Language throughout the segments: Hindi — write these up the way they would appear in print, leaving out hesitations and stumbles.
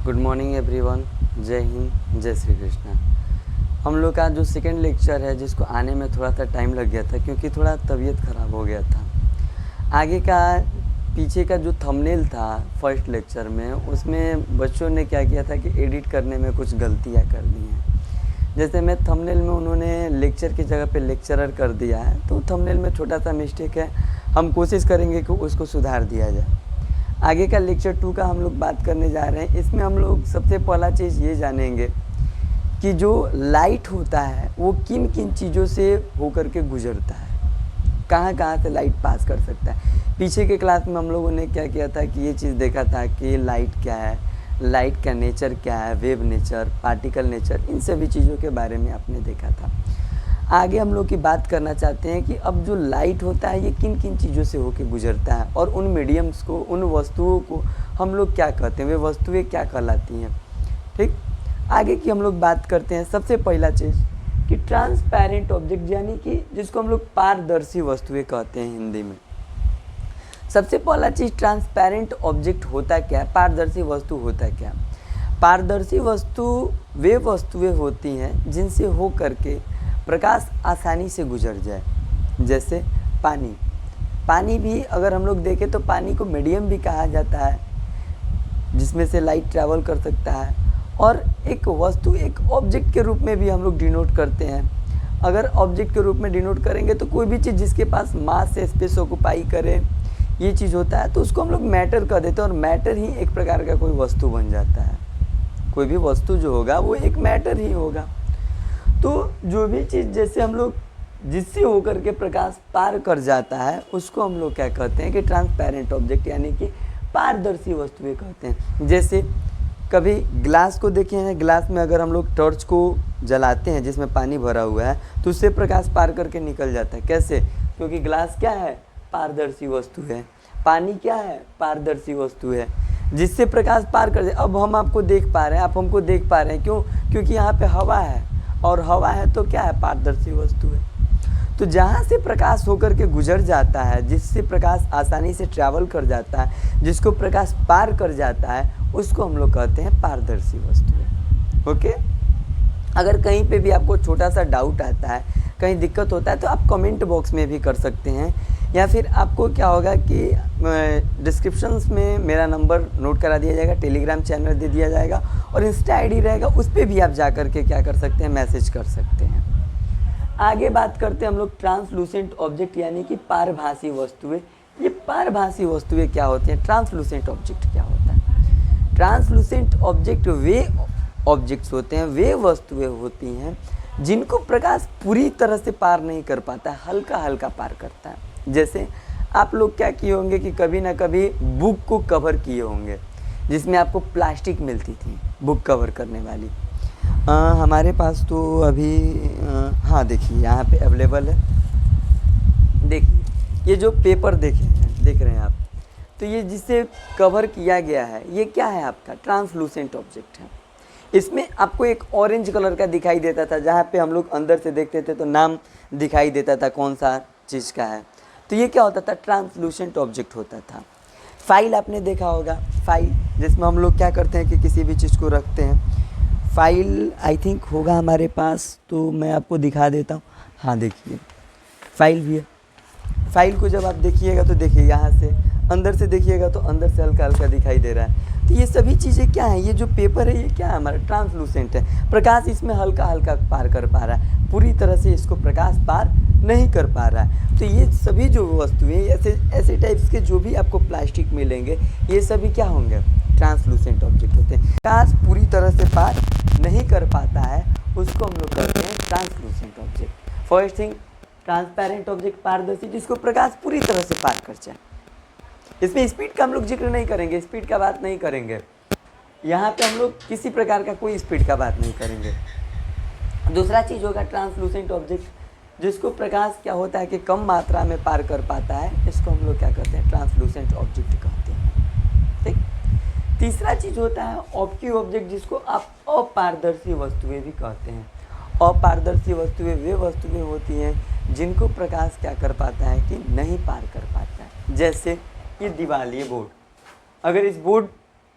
Good morning everyone. जय हिंद, जय श्री कृष्णा। हम लोग का जो सेकेंड लेक्चर है जिसको आने में थोड़ा सा टाइम लग गया था क्योंकि थोड़ा तबीयत ख़राब हो गया था। आगे का पीछे का जो थंबनेल था फर्स्ट लेक्चर में, उसमें बच्चों ने क्या किया था कि एडिट करने में कुछ गलतियाँ कर दी हैं। जैसे मैं थंबनेल में उन्होंने लेक्चर की जगह पे लेक्चरर कर दिया है, तो थंबनेल में छोटा सा मिस्टेक है। हम कोशिश करेंगे कि उसको सुधार दिया जाए। आगे का लेक्चर 2 का हम लोग बात करने जा रहे हैं। इसमें हम लोग सबसे पहला चीज़ ये जानेंगे कि जो लाइट होता है वो किन किन चीज़ों से होकर के गुजरता है, कहाँ कहाँ से लाइट पास कर सकता है। पीछे के क्लास में हम लोगों ने क्या किया था कि ये चीज़ देखा था कि लाइट क्या है, लाइट का नेचर क्या है, वेव नेचर, पार्टिकल नेचर, इन सभी चीज़ों के बारे में आपने देखा था। आगे हम लोग की बात करना चाहते हैं कि अब जो लाइट होता है ये किन किन चीज़ों से होकर गुजरता है और उन मीडियम्स को, उन वस्तुओं को हम लोग क्या कहते हैं, वे वस्तुएं क्या कहलाती हैं। ठीक, आगे की हम लोग बात करते हैं। सबसे पहला चीज़ कि ट्रांसपेरेंट ऑब्जेक्ट, यानी कि जिसको हम लोग पारदर्शी वस्तुएं कहते हैं हिंदी में। सबसे पहला चीज़, ट्रांसपेरेंट ऑब्जेक्ट होता क्या है, पारदर्शी वस्तु होता क्या। पारदर्शी वस्तु वे वस्तुएं होती हैं जिनसे हो करके प्रकाश आसानी से गुजर जाए। जैसे पानी। पानी भी अगर हम लोग देखें तो पानी को मीडियम भी कहा जाता है जिसमें से लाइट ट्रैवल कर सकता है, और एक वस्तु, एक ऑब्जेक्ट के रूप में भी हम लोग डिनोट करते हैं। अगर ऑब्जेक्ट के रूप में डिनोट करेंगे तो कोई भी चीज़ जिसके पास मास से स्पेस ऑक्युपाई करे, ये चीज़ होता है, तो उसको हम लोग मैटर कह देते हैं, और मैटर ही एक प्रकार का कोई वस्तु बन जाता है। कोई भी वस्तु जो होगा वो एक मैटर ही होगा। तो जो भी चीज़ जैसे हम लोग जिससे होकर के प्रकाश पार कर जाता है उसको हम लोग क्या कहते हैं कि ट्रांसपेरेंट ऑब्जेक्ट, यानी कि पारदर्शी वस्तुएं कहते हैं। जैसे कभी ग्लास को देखे हैं, ग्लास में अगर हम लोग टॉर्च को जलाते हैं जिसमें पानी भरा हुआ है तो उससे प्रकाश पार करके निकल जाता है। कैसे? क्योंकि ग्लास क्या है, पारदर्शी वस्तु है। पानी क्या है, पारदर्शी वस्तु है, जिससे प्रकाश पार कर जाए। अब हम आपको देख पा रहे हैं, आप हमको देख पा रहे हैं, क्यों? क्योंकि यहाँ पे हवा है, और हवा है तो क्या है, पारदर्शी वस्तु है। तो जहाँ से प्रकाश होकर के गुजर जाता है, जिससे प्रकाश आसानी से ट्रैवल कर जाता है, जिसको प्रकाश पार कर जाता है, उसको हम लोग कहते हैं पारदर्शी वस्तु। ओके, अगर कहीं पे भी आपको छोटा सा डाउट आता है, कहीं दिक्कत होता है, तो आप कमेंट बॉक्स में भी कर सकते हैं, या फिर आपको क्या होगा कि डिस्क्रिप्शंस में मेरा नंबर नोट करा दिया जाएगा, टेलीग्राम चैनल दे दिया जाएगा, और इंस्टा आईडी रहेगा, उस पर भी आप जा कर के क्या कर सकते हैं, मैसेज कर सकते हैं। आगे बात करते हैं हम लोग ट्रांसलूसेंट ऑब्जेक्ट, यानी कि पारभासी वस्तुएं। ये पारभासी वस्तुएं क्या होती हैं, ट्रांसलूसेंट ऑब्जेक्ट क्या होता है। ट्रांसलूसेंट ऑब्जेक्ट वे ऑब्जेक्ट्स होते हैं, वे वस्तुएं होती हैं जिनको प्रकाश पूरी तरह से पार नहीं कर पाता है, हल्का हल्का पार करता है। जैसे आप लोग क्या किए होंगे कि कभी ना कभी बुक को कवर किए होंगे, जिसमें आपको प्लास्टिक मिलती थी बुक कवर करने वाली। हमारे पास तो अभी हाँ देखिए यहाँ पे अवेलेबल है। देखिए ये जो पेपर देख रहे हैं आप, तो ये जिसे कवर किया गया है ये क्या है, आपका ट्रांसलूसेंट ऑब्जेक्ट है। इसमें आपको एक ऑरेंज कलर का दिखाई देता था, जहाँ पे हम लोग अंदर से देखते थे तो नाम दिखाई देता था कौन सा चीज़ का है। तो ये क्या होता था, ट्रांसलूसेंट ऑब्जेक्ट होता था। फाइल आपने देखा होगा, फाइल जिसमें हम लोग क्या करते हैं कि किसी भी चीज़ को रखते हैं। फाइल आई थिंक होगा हमारे पास, तो मैं आपको दिखा देता हूँ। हाँ देखिए फाइल भी है। फाइल को जब आप देखिएगा तो देखिए यहाँ से अंदर से देखिएगा तो अंदर से हल्का हल्का दिखाई दे रहा है। तो ये सभी चीज़ें क्या हैं, ये जो पेपर है ये क्या है, हमारा ट्रांसलूसेंट है। प्रकाश इसमें हल्का हल्का पार कर पा रहा है, पूरी तरह से इसको प्रकाश पार नहीं कर पा रहा है। तो ये सभी जो वस्तुएं, ऐसे टाइप्स के जो भी आपको प्लास्टिक मिलेंगे, ये सभी क्या होंगे, ट्रांसलूसेंट ऑब्जेक्ट होते हैं। प्रकाश पूरी तरह से पार नहीं कर पाता है, उसको हम लोग कहते हैं translucent object. First thing, transparent object, पारदर्शी, जिसको प्रकाश पूरी तरह से पार कर जाए। इसमें स्पीड का हम लोग जिक्र नहीं करेंगे, स्पीड का बात नहीं करेंगे, यहाँ पे हम लोग किसी प्रकार का कोई स्पीड का बात नहीं करेंगे। दूसरा चीज़ होगा ट्रांसलूसेंट ऑब्जेक्ट, जिसको प्रकाश क्या होता है कि कम मात्रा में पार कर पाता है, इसको हम लोग क्या कहते हैं, ट्रांसलूसेंट ऑब्जेक्ट कहते हैं। ठीक, तीसरा चीज़ होता है ऑब्क्यू ऑब्जेक्ट, जिसको आप अपारदर्शी वस्तुएं भी कहते हैं। अपारदर्शी वस्तुएं वे वस्तुएं होती हैं जिनको प्रकाश क्या कर पाता है कि नहीं पार कर पाता है। जैसे ये दीवार, ये बोर्ड, अगर इस बोर्ड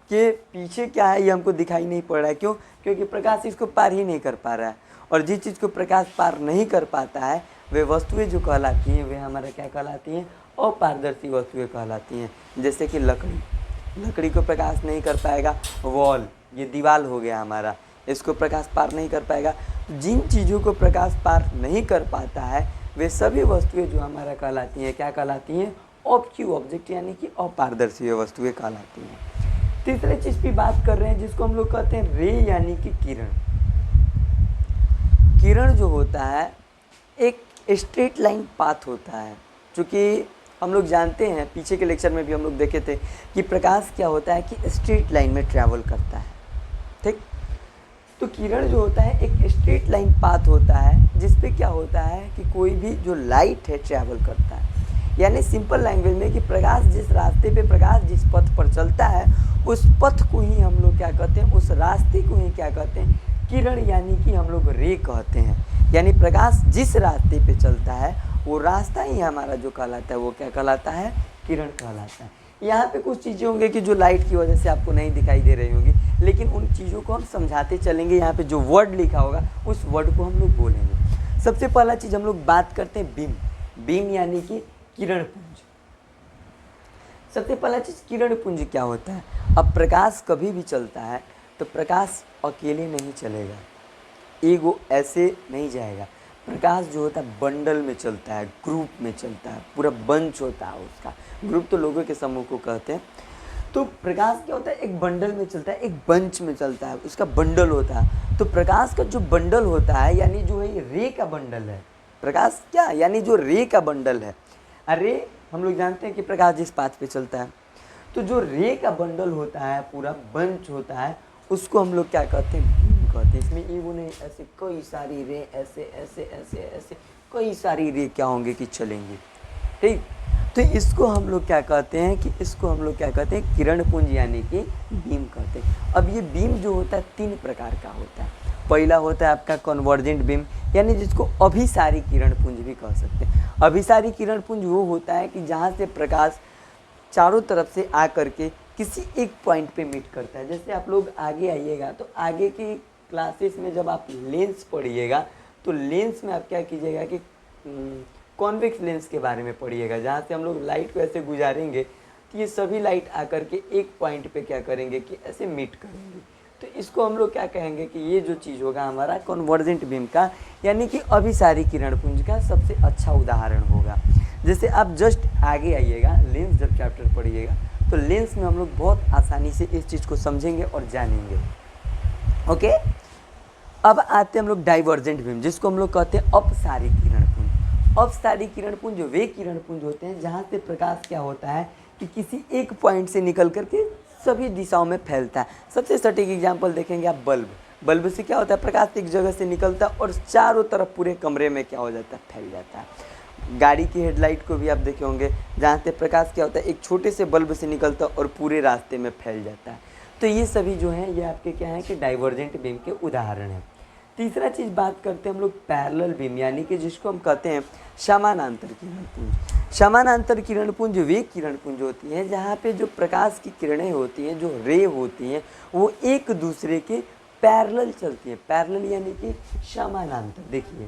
के पीछे क्या है ये हमको दिखाई नहीं पड़ रहा है। क्यों? क्योंकि प्रकाश इसको पार ही नहीं कर पा रहा है। और जिस चीज़ को प्रकाश पार नहीं कर पाता है वे वस्तुएं जो कहलाती हैं वे हमारा क्या कहलाती हैं? अपारदर्शी वस्तुएं कहलाती हैं। जैसे कि लकड़ी को प्रकाश नहीं कर पाएगा। वॉल, ये दीवार हो गया हमारा, इसको प्रकाश पार नहीं कर पाएगा। जिन चीज़ों को प्रकाश पार नहीं कर पाता है वे सभी वस्तुएं जो हमारा कहलाती हैं क्या कहलाती हैं? ऑब्क्यू ऑब्जेक्ट, यानी कि अपारदर्शी वस्तुएं कहलाती हैं। तीसरे चीज़ की बात कर रहे हैं जिसको हम लोग कहते हैं रे, यानी कि किरण। किरण जो होता है एक स्ट्रेट लाइन पाथ होता है। चूँकि हम लोग जानते हैं, पीछे के लेक्चर में भी हम लोग देखे थे कि प्रकाश क्या होता है कि स्ट्रेट लाइन में ट्रैवल करता है। ठीक, तो किरण जो होता है एक स्ट्रेट लाइन पाथ होता है जिस पे क्या होता है कि कोई भी जो लाइट है ट्रैवल करता है। यानी सिंपल लैंग्वेज में कि प्रकाश जिस रास्ते पे प्रकाश जिस पथ पर चलता है उस पथ को ही हम लोग क्या कहते हैं? उस रास्ते को ही क्या कहते हैं? किरण, यानी कि हम लोग रे कहते हैं। यानी प्रकाश जिस रास्ते पे चलता है वो रास्ता ही हमारा जो कहलाता है वो क्या कहलाता है? किरण कहलाता है। यहाँ पे कुछ चीज़ें होंगी कि जो लाइट की वजह से आपको नहीं दिखाई दे रही होंगी, लेकिन उन चीज़ों को हम समझाते चलेंगे। यहाँ पे जो वर्ड लिखा होगा उस वर्ड को हम लोग बोलेंगे। सबसे पहला चीज़ हम लोग बात करते हैं बीम। बीम यानी कि किरण पुंज। सबसे पहला चीज़ किरण पुंज क्या होता है? अब प्रकाश कभी भी चलता है तो प्रकाश अकेले नहीं चलेगा, एगो ऐसे नहीं जाएगा। प्रकाश जो होता है बंडल में चलता है, ग्रुप में चलता है, पूरा बंच होता है उसका। ग्रुप तो लोगों के समूह को कहते हैं। तो प्रकाश क्या होता है? एक बंडल में चलता है, एक बंच में चलता है, उसका बंडल होता है। तो प्रकाश का जो बंडल होता है यानी जो है रे का बंडल है। प्रकाश क्या यानी जो रे का बंडल है। अरे हम लोग जानते हैं कि प्रकाश जिस पाथ पे चलता है तो जो रे का बंडल होता है, पूरा बंच होता है, उसको हम लोग क्या कहते हैं? बीम कहते हैं। इसमें एगो नहीं, ऐसे कई सारी रे, ऐसे ऐसे ऐसे ऐसे कई सारी रे क्या होंगे कि चलेंगे। ठीक, तो इसको हम लोग क्या कहते हैं कि इसको हम लोग क्या कहते हैं? किरण पुंज, यानी कि बीम कहते हैं। अब ये बीम जो होता है 3 प्रकार का होता है। पहला होता है आपका कन्वर्जेंट बीम, यानी जिसको अभिसारी किरण पुंज भी कह सकते हैं। अभिसारी किरण पुंज वो होता है कि जहाँ से प्रकाश चारों तरफ से आ करके किसी एक पॉइंट पे मीट करता है। जैसे आप लोग आगे आइएगा तो आगे की क्लासेस में जब आप लेंस पढ़िएगा तो लेंस में आप क्या कीजिएगा कि कॉन्वेक्स लेंस के बारे में पढ़िएगा, जहाँ से हम लोग लाइट को ऐसे गुजारेंगे तो ये सभी लाइट आकर के एक पॉइंट पे क्या करेंगे कि ऐसे मीट करेंगे। तो इसको हम लोग क्या कहेंगे कि ये जो चीज़ होगा हमारा कन्वर्जेंट बीम का, यानी कि अभिसारी किरण पुंज का सबसे अच्छा उदाहरण होगा। जैसे आप जस्ट आगे आइएगा, लेंस जब चैप्टर पढ़िएगा तो लेंस में हम लोग बहुत आसानी से इस चीज़ को समझेंगे और जानेंगे। ओके, अब आते हैं हम लोग डाइवर्जेंट बीम, जिसको हम लोग कहते हैं अपसारी किरण पुंज। अपसारी किरण पुंज वे किरण पुंज होते हैं जहाँ से प्रकाश क्या होता है कि किसी एक पॉइंट से निकल करके सभी दिशाओं में फैलता है। सबसे सटीक एग्जाम्पल देखेंगे आप, बल्ब से क्या होता है? प्रकाश एक जगह से निकलता है और चारों तरफ पूरे कमरे में क्या हो जाता है? फैल जाता है। गाड़ी की हेडलाइट को भी आप देखे होंगे, जहाँ से प्रकाश क्या होता है एक छोटे से बल्ब से निकलता है और पूरे रास्ते में फैल जाता है। तो ये सभी जो हैं ये आपके क्या हैं कि डाइवर्जेंट बीम के उदाहरण हैं। तीसरा चीज़ बात करते हैं हम लोग पैरेलल बीम, यानी कि जिसको हम कहते हैं समानांतर किरण पुंज। समानांतर किरण पुंज वे किरण पुंज होती हैं जहाँ पे जो प्रकाश की किरणें होती हैं, जो रे होती हैं, वो एक दूसरे के पैरेलल चलती हैं। पैरेलल यानी कि समानांतर। देखिए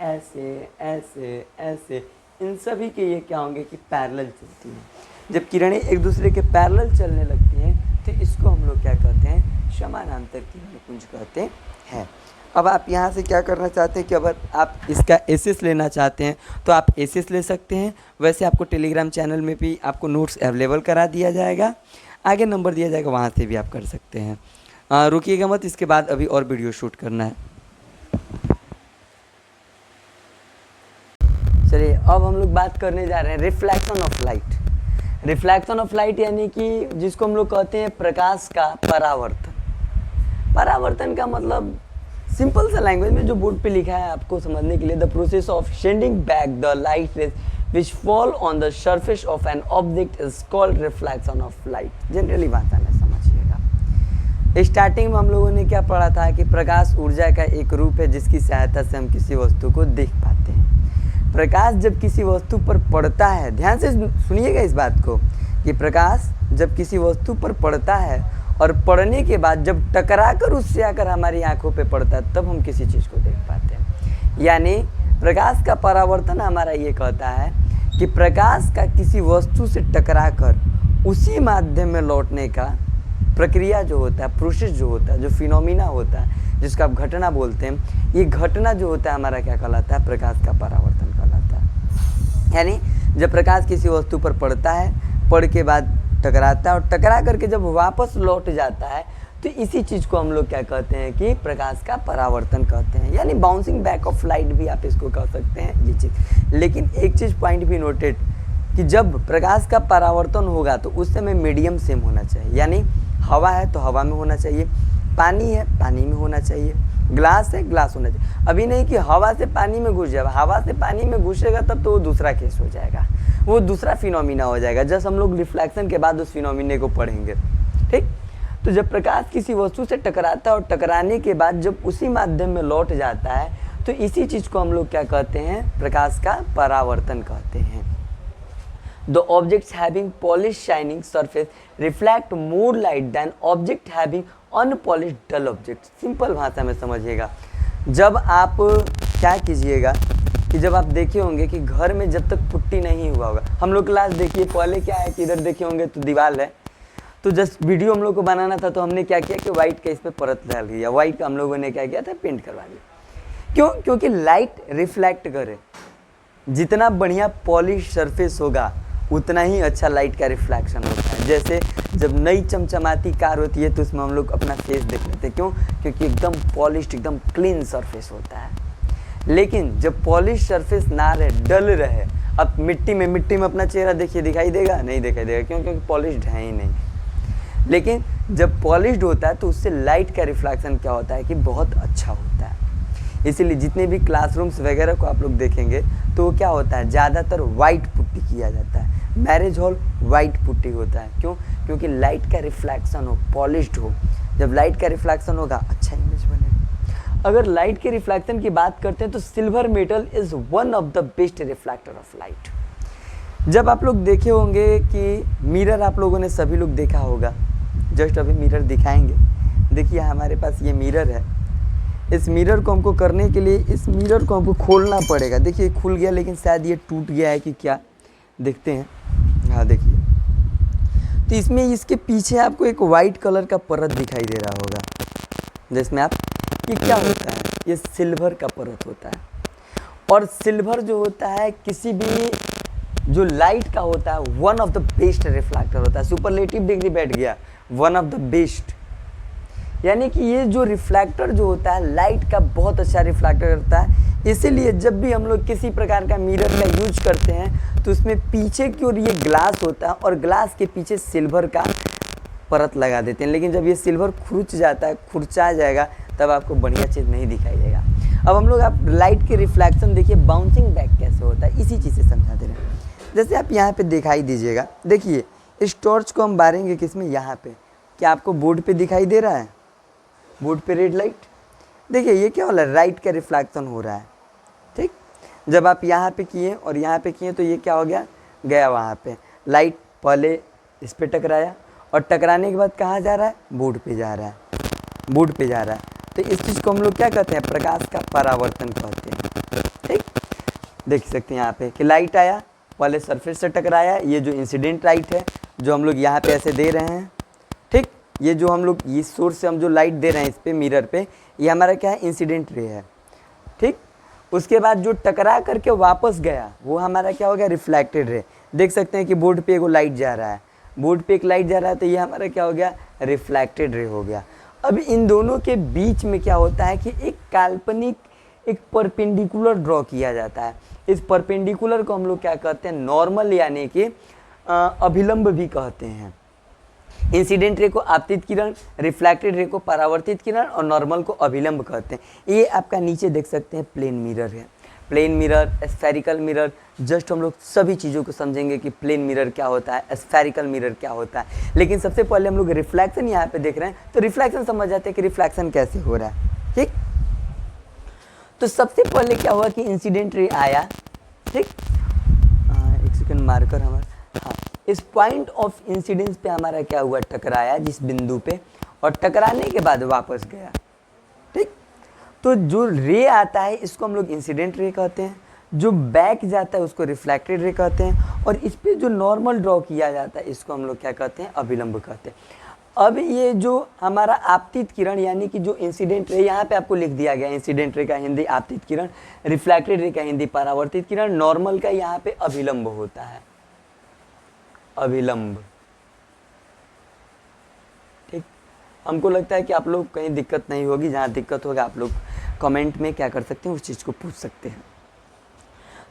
ऐसे ऐसे ऐसे, इन सभी के ये क्या होंगे कि पैरेलल चलती हैं। जब किरणें एक दूसरे के पैरेलल चलने लगती हैं तो इसको हम लोग क्या कहते हैं? समानांतर किरण पुंज कहते हैं। अब आप यहाँ से क्या करना चाहते हैं कि अगर आप इसका एसेस लेना चाहते हैं तो आप एसेस ले सकते हैं। वैसे आपको टेलीग्राम चैनल में भी आपको नोट्स अवेलेबल करा दिया जाएगा, आगे नंबर दिया जाएगा, वहाँ से भी आप कर सकते हैं। रुकिएगा मत, इसके बाद अभी और वीडियो शूट करना है। चलिए अब हम लोग बात करने जा रहे हैं reflection of light. Reflection of light यानी कि जिसको हम लोग कहते हैं प्रकाश का परावर्तन। परावर्तन का मतलब सिंपल सा लैंग्वेज में जो बोर्ड पे लिखा है आपको समझने के लिए, the process of sending back the light rays which fall on the surface of an object is called reflection of light. Generally भाषा में समझिएगा। स्टार्टिंग में हम लोगों ने क्या पढ़ा था कि प्रकाश ऊर्जा का एक रूप है जिसकी सहायता से हम किसी वस्तु को देख पाते हैं। प्रकाश जब किसी वस्तु पर पड़ता है, ध्यान से सुनिएगा इस बात को, कि प्रकाश जब किसी वस्तु पर पड़ता है और पड़ने के बाद जब टकरा कर उससे आकर हमारी आंखों पे पड़ता है तब हम किसी चीज़ को देख पाते हैं। यानी प्रकाश का परावर्तन हमारा ये कहता है कि प्रकाश का किसी वस्तु से टकरा कर उसी माध्यम में लौटने का प्रक्रिया जो होता है, प्रोसेस जो होता है, जो फिनोमिना होता है, जिसको आप घटना बोलते हैं, ये घटना जो होता है हमारा क्या कहलाता है? प्रकाश का परावर्तन कहलाता है। यानी जब प्रकाश किसी वस्तु पर पड़ता है, पड़ के बाद टकराता है और टकरा करके जब वापस लौट जाता है तो इसी चीज़ को हम लोग क्या कहते हैं कि प्रकाश का परावर्तन कहते हैं। यानी बाउंसिंग बैक ऑफ लाइट भी आप इसको कह सकते हैं, ये चीज़। लेकिन एक चीज़ पॉइंट भी नोटेड कि जब प्रकाश का परावर्तन होगा तो उस समय मीडियम सेम होना चाहिए। यानी हवा है तो हवा में होना चाहिए, पानी है पानी में होना चाहिए, ग्लास है ग्लास होना चाहिए। अभी नहीं कि हवा से पानी में घुस जाएगा, हवा से पानी में घुसेगा तब तो वो दूसरा केस हो जाएगा, वो दूसरा फिनोमिना हो जाएगा। जस्ट हम लोग रिफ्लेक्शन के बाद उस फिनोमिने को पढ़ेंगे, ठीक। तो जब प्रकाश किसी वस्तु से टकराता है और टकराने के बाद जब उसी माध्यम में लौट जाता है तो इसी चीज़ को हम लोग क्या कहते हैं? प्रकाश का परावर्तन कहते हैं। The objects having polished shining surface reflect more light than object having unpolished dull object। Simple भाषा में समझिएगा। जब आप क्या कीजिएगा कि जब आप देखे होंगे कि घर में जब तक पुट्टी नहीं हुआ होगा, हम लोग क्लास देखिए पहले क्या है कि इधर देखे होंगे तो दीवार है, तो जस्ट वीडियो हम लोग को बनाना था तो हमने क्या किया कि वाइट का इस पर परत डाल दिया, वाइट का हम लोगों ने क्या किया था? पेंट करवा दिया। क्यों? क्योंकि लाइट रिफ्लेक्ट करे, जितना बढ़िया पॉलिश सरफेस होगा उतना ही अच्छा लाइट का रिफ्लेक्शन होता है। जैसे जब नई चमचमाती कार होती है तो उसमें हम लोग अपना फेस देख लेते हैं, क्यों? क्योंकि एकदम पॉलिश्ड, एकदम क्लीन सरफेस होता है। लेकिन जब पॉलिश सरफेस ना रहे, डल रहे, अब मिट्टी में अपना चेहरा देखिए, दिखाई देगा? नहीं दिखाई देगा। क्यों? क्योंकि पॉलिश्ड है ही नहीं। लेकिन जब पॉलिश्ड होता है तो उससे लाइट का रिफ्लेक्शन क्या होता है कि बहुत अच्छा होता है। इसीलिए जितने भी क्लासरूम्स वगैरह को आप लोग देखेंगे तो क्या होता है? ज़्यादातर वाइट पुट्टी किया जाता है। मैरिज हॉल वाइट पुट्टी होता है। क्यों? क्योंकि लाइट का रिफ्लेक्शन हो, पॉलिश्ड हो। जब लाइट का रिफ्लेक्शन होगा अच्छा इमेज बनेगा। अगर लाइट के रिफ्लेक्शन की बात करते हैं तो silver metal is one of the best reflector of light. जब आप लोग देखे होंगे कि मिरर आप लोगों ने सभी लोग देखा होगा, जस्ट अभी मिरर दिखाएंगे। देखिए हमारे पास ये मिरर है। इस मिरर को हमको करने के लिए इस मिरर को हमको खोलना पड़ेगा। देखिए खुल गया, लेकिन शायद ये टूट गया है कि क्या, देखते हैं। हाँ देखिए, तो इसमें इसके पीछे आपको एक वाइट कलर का परत दिखाई दे रहा होगा, जिसमें आप ये क्या होता है? ये सिल्वर का परत होता है। और सिल्वर जो होता है किसी भी जो लाइट का होता है one of the best reflector होता है। सुपरलेटिव डिग्री बैठ गया, वन ऑफ द बेस्ट। यानी कि ये जो रिफ्लेक्टर जो होता है लाइट का बहुत अच्छा रिफ्लेक्टर करता है। इसीलिए जब भी हम लोग किसी प्रकार का मिरर का यूज करते हैं तो उसमें पीछे की ओर ये ग्लास होता है और ग्लास के पीछे सिल्वर का परत लगा देते हैं। लेकिन जब ये सिल्वर खुरच जाता है, खुरचा जाएगा, तब आपको बढ़िया चीज़ नहीं दिखाई देगा। अब हम लोग आप लाइट के रिफ्लेक्शन देखिए, बाउंसिंग बैक कैसे होता है, इसी चीज़ से समझा दे रहे हैं। जैसे आप यहाँ पे दिखाई दीजिएगा, देखिए इस टॉर्च को हम बारेंगे किसमें? यहाँ पे। क्या आपको बोर्ड पे दिखाई दे रहा है? बोर्ड पे रेड लाइट, देखिए ये क्या हो रहा है? राइट का रिफ्लेक्शन हो रहा है, ठीक। जब आप यहाँ पे किए और यहाँ पे किए तो ये क्या हो गया? गया वहाँ पे। लाइट पहले इस पे टकराया और टकराने के बाद कहाँ जा रहा है? बोर्ड पे जा रहा है, बोर्ड पे जा रहा है। तो इस चीज़ को हम लोग क्या कहते हैं? प्रकाश का परावर्तन कहते हैं, ठीक। देख सकते हैं यहाँ पे कि लाइट आया, पहले सरफेस से टकराया, ये जो इंसिडेंट लाइट है जो हम लोग यहाँ पे ऐसे दे रहे हैं, ठीक। ये जो हम लोग इस सोर्स से हम जो लाइट दे रहे हैं इस पे मिरर पे, ये हमारा क्या है? इंसिडेंट रे है, ठीक। उसके बाद जो टकरा करके वापस गया वो हमारा क्या हो गया? Reflected ray. देख सकते हैं कि बोर्ड पे एक लाइट जा रहा है, बोर्ड पे एक लाइट जा रहा है, तो ये हमारा क्या हो गया? रिफ्लेक्टेड रे हो गया। अब इन दोनों के बीच में क्या होता है कि एक काल्पनिक एक परपेंडिकुलर ड्रॉ किया जाता है। इस परपेंडिकुलर को हम लोग क्या कहते हैं? नॉर्मल, यानी कि अभिलंब भी कहते हैं। इंसिडेंट रे को आपतित किरण, रिफ्लेक्टेड रे को परावर्तित किरण और नॉर्मल को अभिलंब कहते हैं। ये आपका नीचे देख सकते हैं प्लेन मिरर है। Plane mirror, spherical mirror, just हम लोग सभी चीज़ों को समझेंगे कि प्लेन मिरर क्या होता है, स्फेरिकल मिरर क्या होता है। लेकिन सबसे पहले हम लोग रिफ्लेक्शन यहाँ पे देख रहे हैं, तो रिफ्लेक्शन समझ जाते हैं कि रिफ्लेक्शन कैसे हो रहा है, ठीक। तो सबसे पहले क्या हुआ कि इंसिडेंट रे आया, ठीक। एक सेकंड मार्कर हमारा, हाँ, इस पॉइंट ऑफ इंसिडेंस पे हमारा क्या हुआ, टकराया जिस बिंदु पे, और टकराने के बाद वापस गया। ठीक, तो जो रे आता है इसको हम लोग इंसिडेंट रे कहते हैं, जो बैक जाता है उसको रिफ्लेक्टेड रे कहते हैं, और इस पे जो नॉर्मल ड्रॉ किया जाता है इसको हम लोग क्या कहते हैं, अभिलंब कहते हैं। अब ये जो हमारा आपतित किरण यानी कि जो इंसिडेंट रे, यहाँ पे आपको लिख दिया गया इंसिडेंट रे का हिंदी आपतित किरण, रिफ्लेक्टेड रे का हिंदी परावर्तित किरण, नॉर्मल का यहाँ पे अभिलंब होता है, अभिलंब। ठीक, हमको लगता है कि आप लोग कहीं दिक्कत नहीं होगी, जहाँ दिक्कत होगा आप लोग कमेंट में क्या कर सकते हैं, उस चीज़ को पूछ सकते हैं।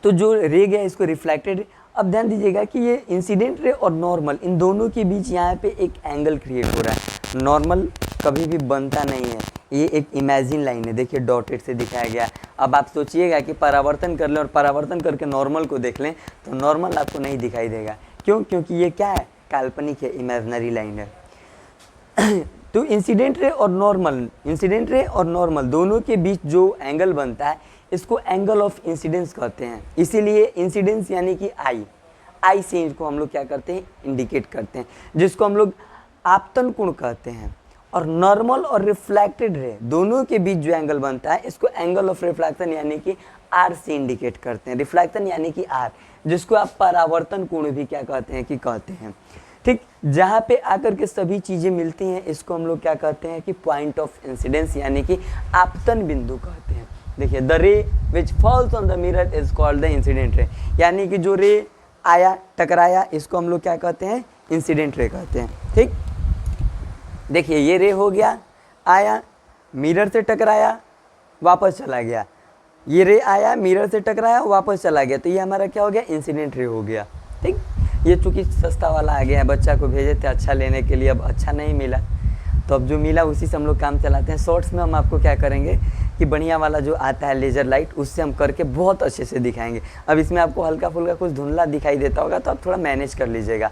तो जो रे गया इसको रिफ्लेक्टेड रे। अब ध्यान दीजिएगा कि ये इंसिडेंट रे और नॉर्मल इन दोनों के बीच यहाँ पे एक एंगल क्रिएट हो रहा है। नॉर्मल कभी भी बनता नहीं है, ये एक इमेजिन लाइन है, देखिए डॉटेड से दिखाया गया। अब आप सोचिएगा कि परावर्तन कर लें और परावर्तन करके नॉर्मल को देख लें तो नॉर्मल आपको नहीं दिखाई देगा। क्यों? क्योंकि ये क्या है, काल्पनिक है, इमेजनरी लाइन है। तो इंसिडेंट रे और नॉर्मल दोनों के बीच जो एंगल बनता है इसको एंगल ऑफ इंसिडेंस कहते हैं। इसीलिए इंसिडेंस यानी कि आई से इनको हम लोग क्या करते हैं, इंडिकेट करते हैं, जिसको हम लोग आपतन कोण कहते हैं। और नॉर्मल और रिफ्लेक्टेड रे दोनों के बीच जो एंगल बनता है इसको एंगल ऑफ रिफ्लेक्शन यानी कि आर से इंडिकेट करते हैं। रिफ्लेक्शन यानी कि आर, जिसको आप परावर्तन कोण भी क्या कहते हैं, कि कहते हैं। ठीक, जहाँ पे आकर के सभी चीज़ें मिलती हैं इसको हम लोग क्या कहते हैं, कि पॉइंट ऑफ इंसिडेंस यानी कि आपतन बिंदु कहते हैं। देखिए, द रे which falls on the mirror is called the incident ray, यानी कि जो रे आया, टकराया, इसको हम लोग क्या कहते हैं, इंसिडेंट रे कहते हैं। ठीक, देखिए ये रे हो गया, आया, मिरर से टकराया, वापस चला गया, ये रे आया, मिरर से टकराया, वापस चला गया, तो ये हमारा क्या हो गया, इंसिडेंट रे हो गया। ठीक, ये चूँकि सस्ता वाला आ गया है, बच्चा को भेजे थे अच्छा लेने के लिए, अब अच्छा नहीं मिला तो अब जो मिला उसी से हम लोग काम चलाते हैं। शॉर्ट्स में हम आपको क्या करेंगे कि बढ़िया वाला जो आता है लेज़र लाइट, उससे हम करके बहुत अच्छे से दिखाएंगे। अब इसमें आपको हल्का फुल्का कुछ धुंधला दिखाई देता होगा तो आप थोड़ा मैनेज कर लीजिएगा।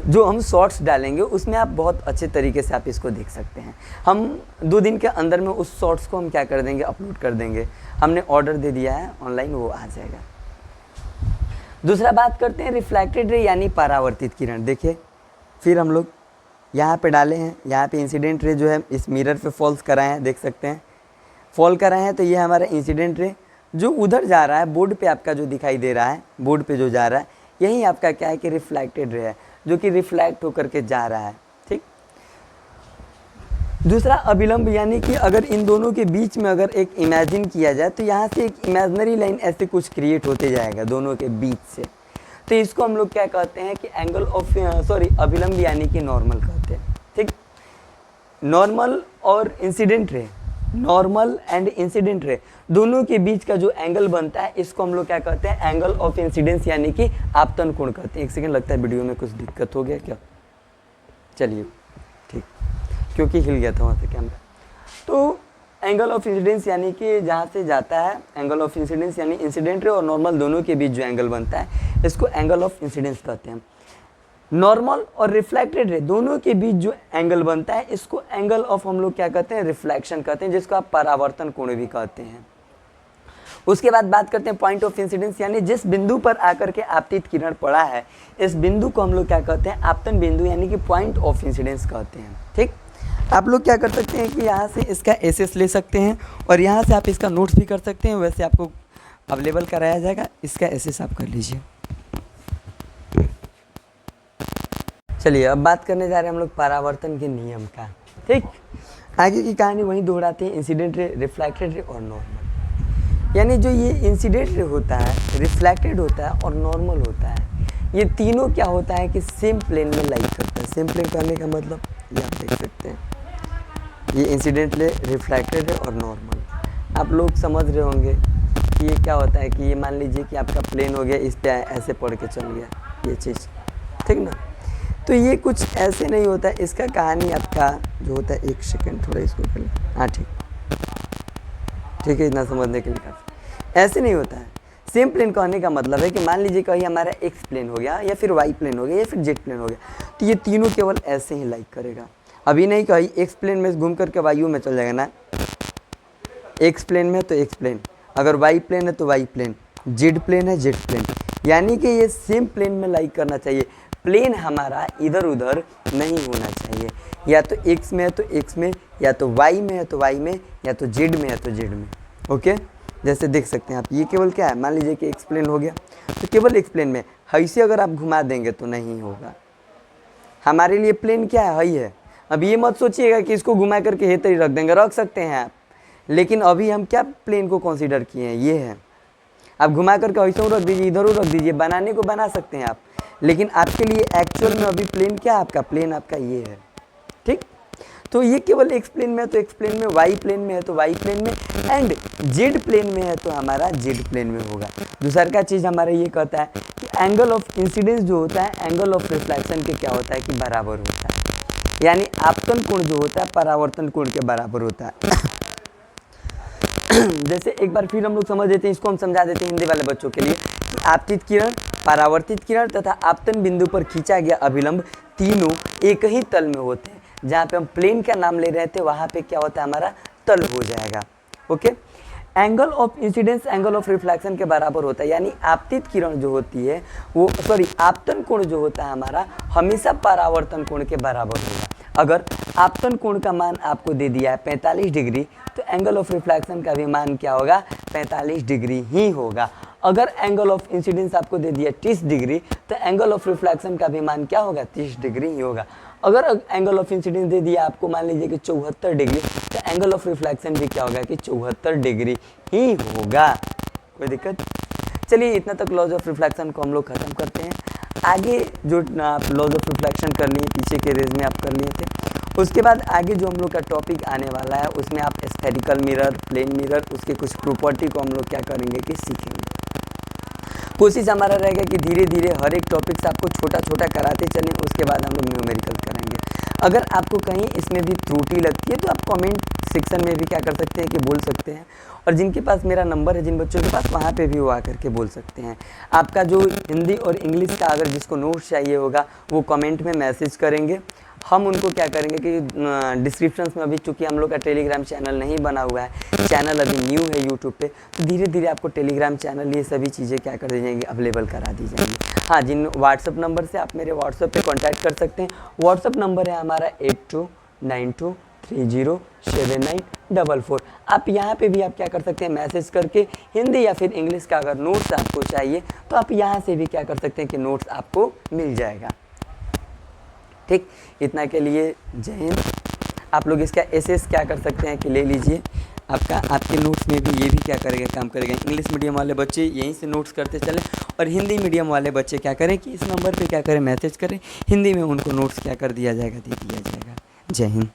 जो हम शॉर्ट्स डालेंगे उसमें आप बहुत अच्छे तरीके से आप इसको देख सकते हैं। हम 2 दिन के अंदर में उस शॉर्ट्स को हम क्या कर देंगे, अपलोड कर देंगे। हमने ऑर्डर दे दिया है ऑनलाइन, वो आ जाएगा। दूसरा बात करते हैं रिफ्लेक्टेड रे यानी परावर्तित किरण। देखिए, फिर हम लोग यहाँ पे डाले हैं, यहाँ पे इंसिडेंट रे जो है इस मिरर पे फॉल्स कराए हैं, देख सकते हैं फॉल कराए हैं, तो ये हमारा इंसिडेंट रे जो उधर जा रहा है, बोर्ड पे आपका जो दिखाई दे रहा है, बोर्ड पे जो जा रहा है यही आपका क्या है कि रिफ्लेक्टेड रे है, जो कि रिफ्लेक्ट होकर के जा रहा है। ठीक, दूसरा अभिलंब यानी कि अगर इन दोनों के बीच में अगर एक इमेजिन किया जाए तो यहाँ से एक इमेजनरी लाइन ऐसे कुछ क्रिएट होते जाएगा दोनों के बीच से, तो इसको हम लोग क्या कहते हैं कि एंगल ऑफ अभिलंब यानी कि नॉर्मल कहते हैं। ठीक, नॉर्मल और incident ray, normal and incident ray दोनों के बीच का जो एंगल बनता है इसको हम लोग क्या कहते हैं, एंगल ऑफ इंसिडेंस यानी कि आपतन कोण कहते हैं। एक सेकंड, लगता है वीडियो में कुछ दिक्कत हो गया क्या, चलिए ठीक, क्योंकि हिल गया था वहाँ से कैमरा। तो एंगल ऑफ इंसिडेंस यानी कि जहाँ से जाता है, एंगल ऑफ इंसिडेंस यानी इंसिडेंट रे और नॉर्मल दोनों के बीच जो एंगल बनता है इसको एंगल ऑफ इंसिडेंस कहते हैं। नॉर्मल और रिफ्लेक्टेड रे दोनों के बीच जो एंगल बनता है इसको एंगल ऑफ हम लोग क्या कहते हैं, रिफ्लेक्शन कहते हैं, जिसको आप परावर्तन कोण भी कहते हैं। उसके बाद बात करते हैं पॉइंट ऑफ इंसिडेंस यानी जिस बिंदु पर आकर के आपतित किरण पड़ा है इस बिंदु को हम लोग क्या कहते हैं, आपतन बिंदु यानी कि पॉइंट ऑफ इंसिडेंस कहते हैं। ठीक, आप लोग क्या कर सकते हैं कि यहाँ से इसका एसएस ले सकते हैं और यहाँ से आप इसका नोट्स भी कर सकते हैं, वैसे आपको अवेलेबल कराया जाएगा, इसका एसएस आप कर लीजिए। चलिए अब बात करने जा रहे हैं हम लोग परावर्तन के नियम का। ठीक, आगे की कहानी वहीं दोहराते हैं, इंसिडेंट रे, रिफ्लेक्टेड रे और नॉर्मल। यानी जो ये इंसिडेंट रे होता है, रिफ्लेक्टेड होता है और नॉर्मल होता है, ये तीनों क्या होता है कि सेम प्लेन में लाइक करता है। सेम प्लेन करने का मतलब ये आप देख सकते हैं, ये इंसिडेंट रे, रिफ्लेक्टेड रे और नॉर्मल। आप लोग समझ रहे होंगे कि ये क्या होता है कि ये मान लीजिए कि आपका प्लेन हो गया, इस पे ऐसे पढ़ के चल गया ये चीज़, ठीक ना। तो ये कुछ ऐसे नहीं होता है, इसका कहानी आपका जो होता है, एक सेकंड थोड़ा इसको कर लें, हाँ ठीक है, इतना समझने के लिए काफ़ी। ऐसे नहीं होता है। सेम प्लेन कहने का मतलब है कि मान लीजिए कहीं हमारा एक्स प्लेन हो गया या फिर वाई प्लेन हो गया या फिर जेड प्लेन हो गया, तो ये तीनों केवल ऐसे ही लाइक करेगा। अभी नहीं कहीं एक्स प्लेन में घूम करके वायु में चल जाएगा ना, एक्स प्लेन में तो एक्स प्लेन, अगर वाई प्लेन है तो वाई प्लेन, जेड प्लेन है जेड प्लेन, यानी कि ये सेम प्लेन में लाइक करना चाहिए। प्लेन हमारा इधर उधर नहीं होना चाहिए, या तो x में है तो x में, या तो y में है तो y में, या तो z में है तो z में। ओके, जैसे देख सकते हैं आप, ये केवल क्या है, मान लीजिए कि x प्लेन हो गया तो केवल x प्लेन में, ऐसे अगर आप घुमा देंगे तो नहीं होगा। हमारे लिए प्लेन क्या है, हई है। अब ये मत सोचिएगा कि इसको घुमा करके हे तरी रख देंगे, रख सकते हैं आप, लेकिन अभी हम क्या प्लेन को कंसीडर किए हैं, ये है। आप घुमा करके ऐसा रख दीजिए, इधर रख दीजिए, बनाने को बना सकते हैं आप, लेकिन आपके लिए एक्चुअल में अभी प्लेन क्या है, आपका प्लेन आपका ये है। ठीक, तो ये केवल एक्स प्लेन में है तो एक्स प्लेन में, वाई प्लेन में है तो वाई प्लेन में, एंड जेड प्लेन में है तो हमारा जेड प्लेन में होगा। दूसरा का चीज़ हमारा ये कहता है कि एंगल ऑफ इंसिडेंस जो होता है एंगल ऑफ रिफ्लेक्शन के क्या होता है कि बराबर होता है, यानी आपतन कोण जो होता है परावर्तन कोण के बराबर होता है। जैसे एक बार फिर हम लोग समझ देते हैं, इसको हम समझा देते हैं हिंदी वाले बच्चों के लिए कि आपतित किरण, परावर्तित किरण तथा आपतन बिंदु पर खींचा गया अभिलंब तीनों एक ही तल में होते हैं। जहाँ पे हम प्लेन का नाम ले रहे थे वहाँ पे क्या होता है, हमारा तल हो जाएगा। Okay, angle of incidence angle of reflection के बराबर होता है, यानी आपतित किरण जो होती है वो आपतन कोण जो होता है हमारा हमेशा परावर्तन कोण के बराबर होगा। अगर आपतन कोण का मान आपको दे दिया है 45 डिग्री तो एंगल ऑफ रिफ्लेक्शन का भी मान क्या होगा, 45 डिग्री ही होगा। अगर एंगल ऑफ इंसिडेंस आपको दे दिया 30 डिग्री तो एंगल ऑफ रिफ्लेक्शन का भी मान क्या होगा, 30 डिग्री ही होगा। अगर एंगल ऑफ इंसिडेंस दे दिया आपको मान लीजिए कि 74 डिग्री तो एंगल ऑफ रिफ्लेक्शन भी क्या होगा कि 74 डिग्री ही होगा। कोई दिक्कत? चलिए इतना तक लॉज ऑफ रिफ्लेक्शन को हम लोग खत्म करते हैं। आगे जो आप लॉज ऑफ रिफ्लेक्शन कर लिए पीछे के रेज में आप कर लिए थे, उसके बाद आगे जो हम लोग का टॉपिक आने वाला है उसमें आप स्फेरिकल मिरर, प्लेन मिरर, उसके कुछ प्रॉपर्टी को हम लोग क्या करेंगे कि सीखेंगे। कोशिश हमारा रहेगा कि धीरे धीरे हर एक टॉपिक्स आपको छोटा छोटा कराते चलें, उसके बाद हम लोग न्यूमेरिकल करेंगे। अगर आपको कहीं इसमें भी त्रुटि लगती है तो आप कमेंट सेक्शन में भी क्या कर सकते हैं कि बोल सकते हैं, और जिनके पास मेरा नंबर है, जिन बच्चों के पास, वहाँ पे भी वो आकर के बोल सकते हैं। आपका जो हिंदी और इंग्लिश का अगर जिसको नोट्स चाहिए होगा वो कमेंट में मैसेज करेंगे, हम उनको क्या करेंगे कि डिस्क्रिप्शन में, अभी चूँकि हम लोग का टेलीग्राम चैनल नहीं बना हुआ है, चैनल अभी न्यू है यूट्यूब पे, तो धीरे धीरे आपको टेलीग्राम चैनल ये सभी चीज़ें क्या कर दी जाएंगी, अवेलेबल करा दी जाएंगी। हाँ, जिन व्हाट्सअप नंबर से आप मेरे व्हाट्सअप पे कांटेक्ट कर सकते हैं, व्हाट्सअप नंबर है हमारा 8292307944। आप यहाँ पे भी आप क्या कर सकते हैं, मैसेज करके हिंदी या फिर इंग्लिश का अगर नोट्स आपको चाहिए तो आप यहाँ से भी क्या कर सकते हैं कि नोट्स आपको मिल जाएगा। ठीक, इतना के लिए जय हिंद। आप लोग इसका एसएस क्या कर सकते हैं कि ले लीजिए, आपके नोट्स में भी ये भी क्या करेगा, काम करेगा। इंग्लिश मीडियम वाले बच्चे यहीं से नोट्स करते चले, और हिंदी मीडियम वाले बच्चे क्या करें कि इस नंबर पे क्या करें, मैसेज करें, हिंदी में उनको नोट्स क्या कर दिया जाएगा, दे दिया जाएगा। जय हिंद।